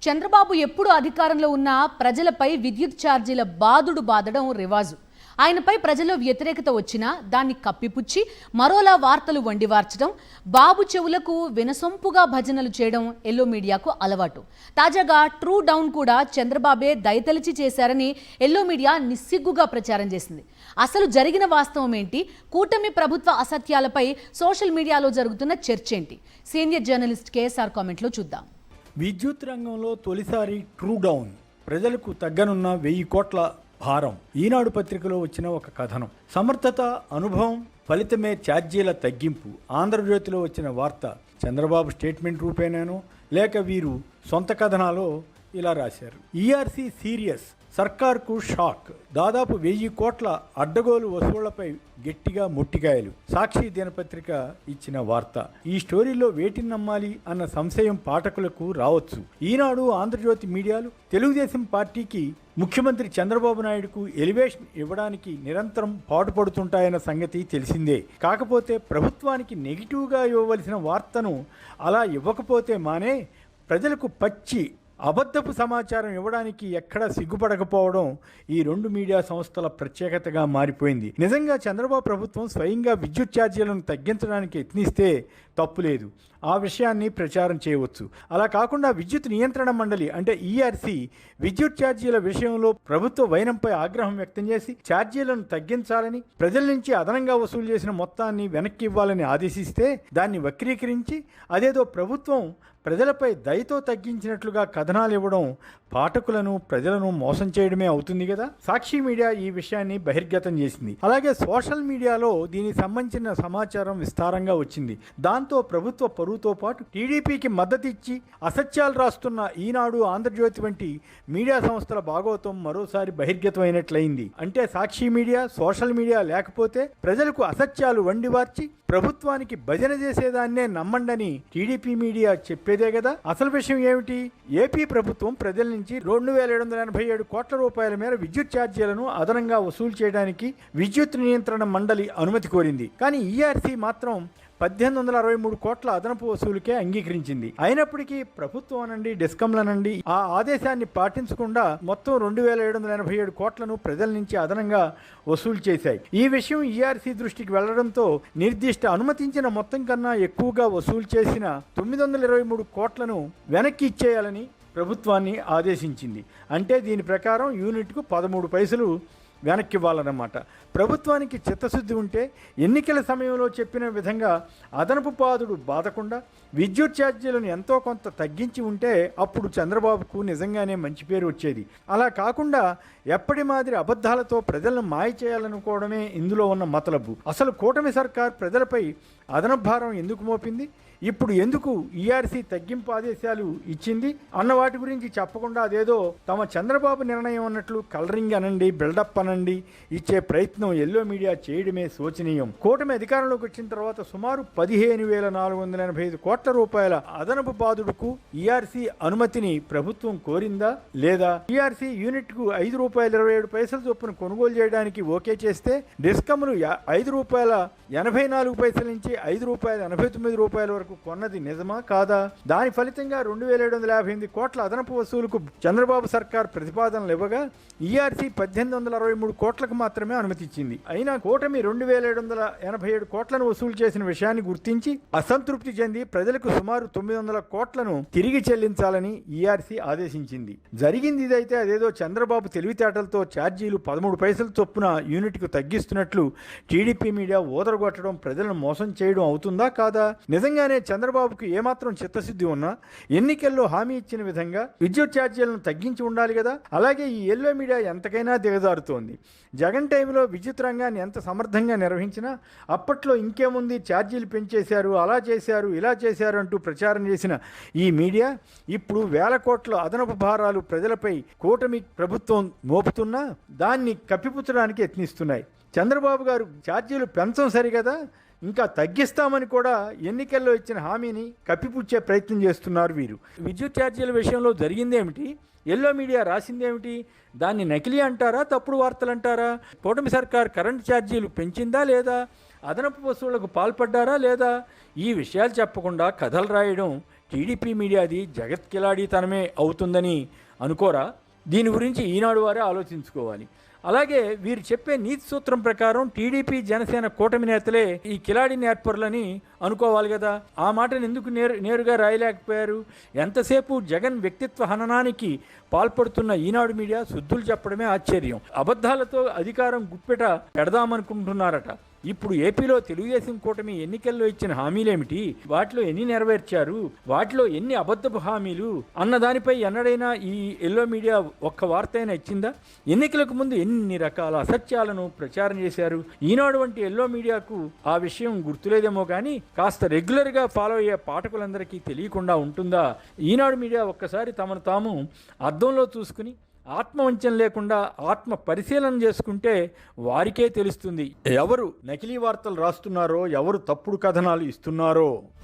చంద్రబాబు ఎప్పుడు అధికారంలో ఉన్నా ప్రజలపై విద్యుత్ ఛార్జీల బాదుడు బాదడం రివాజు. ఆయనపై ప్రజల్లో వ్యతిరేకత వచ్చినా దాన్ని కప్పిపుచ్చి మరోలా వార్తలు వండివార్చడం, బాబు చెవులకు వినసొంపుగా భజనలు చేయడం ఎల్లో మీడియాకు అలవాటు. తాజాగా ట్రూ డౌన్ కూడా చంద్రబాబే దయతలిచి చేశారని ఎల్లో మీడియా నిస్సిగ్గుగా ప్రచారం చేసింది. అసలు జరిగిన వాస్తవం ఏంటి? కూటమి ప్రభుత్వ అసత్యాలపై సోషల్ మీడియాలో జరుగుతున్న చర్చ ఏంటి? సీనియర్ జర్నలిస్ట్ కేఎస్ఆర్ కామెంట్లో చూద్దాం. విద్యుత్ రంగంలో తొలిసారి ట్రూ డౌన్, ప్రజలకు తగ్గనున్న 1000 కోట్ల భారం. ఈనాడు పత్రికలో వచ్చిన ఒక కథనం. సమర్థత, అనుభవం ఫలితమే ఛార్జీల తగ్గింపు. ఆంధ్రజ్యోతిలో వచ్చిన వార్త చంద్రబాబు స్టేట్మెంట్ రూపేనానో లేక వీరు సొంత కథనాలో ఇలా రాశారు. ఈఆర్సీ సీరియస్, సర్కార్కు షాక్. దాదాపు 1000 కోట్ల అడ్డగోలు వసూళ్లపై గట్టిగా మొట్టికాయలు. సాక్షి దినపత్రిక ఇచ్చిన వార్త. ఈ స్టోరీలో వేటిని నమ్మాలి అన్న సంశయం పాఠకులకు రావచ్చు. ఈనాడు, ఆంధ్రజ్యోతి మీడియాలు తెలుగుదేశం పార్టీకి, ముఖ్యమంత్రి చంద్రబాబు నాయుడుకు ఎలివేషన్ ఇవ్వడానికి నిరంతరం పాటుపడుతుంటాయన్న సంగతి తెలిసిందే. కాకపోతే ప్రభుత్వానికి నెగిటివ్గా ఇవ్వవలసిన వార్తను అలా ఇవ్వకపోతే మానే ప్రజలకు పచ్చి అబద్ధపు సమాచారం ఇవ్వడానికి ఎక్కడా సిగ్గుపడకపోవడం ఈ రెండు మీడియా సంస్థల ప్రత్యేకతగా మారిపోయింది. నిజంగా చంద్రబాబు ప్రభుత్వం స్వయంగా విద్యుత్ ఛార్జీలను తగ్గించడానికి యత్నిస్తే తప్పులేదు, ఆ విషయాన్ని ప్రచారం చేయవచ్చు. అలా కాకుండా విద్యుత్ నియంత్రణ మండలి అంటే ఈఆర్సీ విద్యుత్ ఛార్జీల విషయంలో ప్రభుత్వ వైనంపై ఆగ్రహం వ్యక్తం చేసి ఛార్జీలను తగ్గించాలని, ప్రజల నుంచి అదనంగా వసూలు చేసిన మొత్తాన్ని వెనక్కి ఇవ్వాలని ఆదేశిస్తే దాన్ని వక్రీకరించి అదేదో ప్రభుత్వం ప్రజలపై దయతో తగ్గించినట్లుగా కథనాలు ఇవ్వడం పాఠకులను, ప్రజలను మోసం చేయడమే అవుతుంది కదా. సాక్షి మీడియా ఈ విషయాన్ని బహిర్గతం చేసింది. అలాగే సోషల్ మీడియాలో దీనికి సంబంధించిన సమాచారం విస్తారంగా వచ్చింది. దాంతో ప్రభుత్వ పరువుతో పాటు టీడీపీకి మద్దతు ఇచ్చి అసత్యాలు రాస్తున్న ఈనాడు, ఆంధ్రజ్యోతి వంటి మీడియా సంస్థల భాగోతం మరోసారి బహిర్గతమైనట్లయింది. అంటే సాక్షి మీడియా, సోషల్ మీడియా లేకపోతే ప్రజలకు అసత్యాలు వండివార్చి ప్రభుత్వానికి భజన చేసేదాన్నే నమ్మండని టీడీపీ మీడియా చెప్పేదే కదా. అసలు విషయం ఏమిటి? ఏపీ ప్రభుత్వం ప్రజల నుంచి 2787 కోట్ల రూపాయల మేర విద్యుత్ ఛార్జీలను అదనంగా వసూలు చేయడానికి విద్యుత్ నియంత్రణ మండలి అనుమతి కోరింది. కానీ ఈఆర్సీ మాత్రం 1863 కోట్ల అదనపు వసూలుకే అంగీకరించింది. అయినప్పటికీ ప్రభుత్వం అనండి, డిస్కంలనండి ఆ ఆదేశాన్ని పాటించకుండా మొత్తం 2787 కోట్లను ప్రజల నుంచి అదనంగా వసూలు చేశాయి. ఈ విషయం ఈఆర్సీ దృష్టికి వెళ్లడంతో నిర్దిష్ట అనుమతించిన మొత్తం కన్నా ఎక్కువగా వసూలు చేసిన 923 కోట్లను వెనక్కి ఇచ్చేయాలని ప్రభుత్వాన్ని ఆదేశించింది. అంటే దీని ప్రకారం యూనిట్కు 13 పైసలు వెనక్కి ఇవ్వాలన్నమాట. ప్రభుత్వానికి చిత్తశుద్ధి ఉంటే ఎన్నికల సమయంలో చెప్పిన విధంగా అదనపు పాదుడు బాధకుండా విద్యుత్ ఛార్జీలను ఎంతో కొంత తగ్గించి ఉంటే అప్పుడు చంద్రబాబుకు నిజంగానే మంచి పేరు వచ్చేది. అలా కాకుండా ఎప్పటి మాదిరి అబద్ధాలతో ప్రజలను మాయ చేయాలనుకోవడమే ఇందులో ఉన్న మతలబు. అసలు కూటమి సర్కార్ ప్రజలపై అదనపు భారం ఎందుకు మోపింది? ఇప్పుడు ఎందుకు ఈఆర్సీ తగ్గింపు ఆదేశాలు ఇచ్చింది అన్న వాటి గురించి చెప్పకుండా అదేదో తమ చంద్రబాబు నిర్ణయం అన్నట్లు కలరింగ్ అనండి, బిల్డప్ అనండి ఇచ్చే ప్రయత్నం ఎల్లో మీడియా చేయడమే శోచనీయం. కూటమి అధికారంలోకి వచ్చిన తర్వాత సుమారు 15,485 కోట్ల రూపాయల అదనపు బాదుడుకు ఈఆర్సీ అనుమతిని ప్రభుత్వం కోరిందా లేదా? ఈఆర్సీ యూనిట్ కు ₹5.27 చొప్పున కొనుగోలు చేయడానికి ఓకే చేస్తే డిస్కమ్లు ₹5.84 నుంచి ₹5.89 వరకు కొన్నది నిజమా కాదా? దాని ఫలితంగా 2758 కోట్ల అదనపు వసూలుకు చంద్రబాబు సర్కార్ ప్రతిపాదనలు ఇవ్వగా ఈఆర్సీ 1863 కోట్లకు మాత్రమే అనుమతిచ్చింది. అయినా కూటమి 2787 కోట్లను వసూలు చేసిన విషయాన్ని గుర్తించి అసంతృప్తి చెంది ప్రజలకు సుమారు 900 కోట్లను తిరిగి చెల్లించాలని ఈఆర్సీ ఆదేశించింది. జరిగింది ఇదైతే అదేదో చంద్రబాబు తెలివితేటలతో ఛార్జీలు 13 పైసలు చొప్పున యూనిట్కు తగ్గిస్తున్నట్లు టీడీపీ మీడియా ఊదరగొట్టడం, ప్రజలను మోసం చేయడం అవుతుందా కాదా? నిజంగానే చంద్రబాబుకు ఏమాత్రం చిత్తశుద్ధి ఉన్నా ఎన్నికల్లో హామీ ఇచ్చిన విధంగా విద్యుత్ ఛార్జీలను తగ్గించి ఉండాలి కదా. అలాగే ఈ ఎల్లో మీడియా ఎంతకైనా దిగజారుతోంది. జగన్ టైంలో విద్యుత్ రంగాన్ని ఎంత సమర్థంగా నిర్వహించినా అప్పట్లో ఇంకేముంది, ఛార్జీలు పెంచేశారు, అలా చేశారు, ఇలా చేశారు అంటూ ప్రచారం చేసిన ఈ మీడియా ఇప్పుడు 1000 కోట్ల అదనపు భారాలు ప్రజలపై కూటమి ప్రభుత్వం మోపుతున్నా దాన్ని కప్పిపుచ్చడానికి యత్నిస్తున్నాయి. చంద్రబాబు గారు ఛార్జీలు పెంచం సరిగదా, ఇంకా తగ్గిస్తామని కూడా ఎన్నికల్లో ఇచ్చిన హామీని కప్పిపుచ్చే ప్రయత్నం చేస్తున్నారు వీరు. విద్యుత్ ఛార్జీల విషయంలో జరిగిందేమిటి? Yellow media రాసిందేమిటి? దాన్ని నకిలీ అంటారా, తప్పుడు వార్తలు అంటారా? కూటమి సర్కార్ కరెంటు ఛార్జీలు పెంచిందా లేదా? అదనపు వసూళ్లకు పాల్పడ్డారా లేదా? ఈ విషయాలు చెప్పకుండా కథలు రాయడం టీడీపీ మీడియాది జగత్ కిలాడీతనమే అవుతుందని అనుకోరా? దీని గురించి ఈనాడు వారే ఆలోచించుకోవాలి. అలాగే వీరు చెప్పే నీతి సూత్రం ప్రకారం టీడీపీ జనసేన కూటమి నేతలే ఈ కిలాడి నేర్పరులని అనుకోవాలి కదా. ఆ మాటను ఎందుకు నేరుగా రాయలేకపోయారు? ఎంతసేపు జగన్ వ్యక్తిత్వ హననానికి పాల్పడుతున్న ఈనాడు మీడియా శుద్ధులు చెప్పడమే ఆశ్చర్యం. అబద్ధాలతో అధికారం గుప్పెట పెడదామనుకుంటున్నారట. ఇప్పుడు ఏపీలో తెలుగుదేశం కూటమి ఎన్నికల్లో ఇచ్చిన హామీలేమిటి, వాటిలో ఎన్ని నెరవేర్చారు, వాటిలో ఎన్ని అబద్ధపు హామీలు అన్న దానిపై ఎన్నడైనా ఈ ఎల్లో మీడియా ఒక్క వార్త అయినా ఇచ్చిందా? ఎన్నికలకు ముందు ఎన్ని రకాల అసత్యాలను ప్రచారం చేశారు. ఈనాడు వంటి ఎల్లో మీడియాకు ఆ విషయం గుర్తులేదేమో కానీ కాస్త రెగ్యులర్గా ఫాలో అయ్యే పాఠకులందరికీ తెలియకుండా ఉంటుందా? ఈనాడు మీడియా ఒక్కసారి తమను తాము అద్దంలో చూసుకుని ఆత్మవంచన లేకుండా ఆత్మ పరిశీలన చేసుకుంటే వారికే తెలుస్తుంది ఎవరు నకిలీ వార్తలు రాస్తున్నారో, ఎవరు తప్పుడు కథనాలు ఇస్తున్నారో.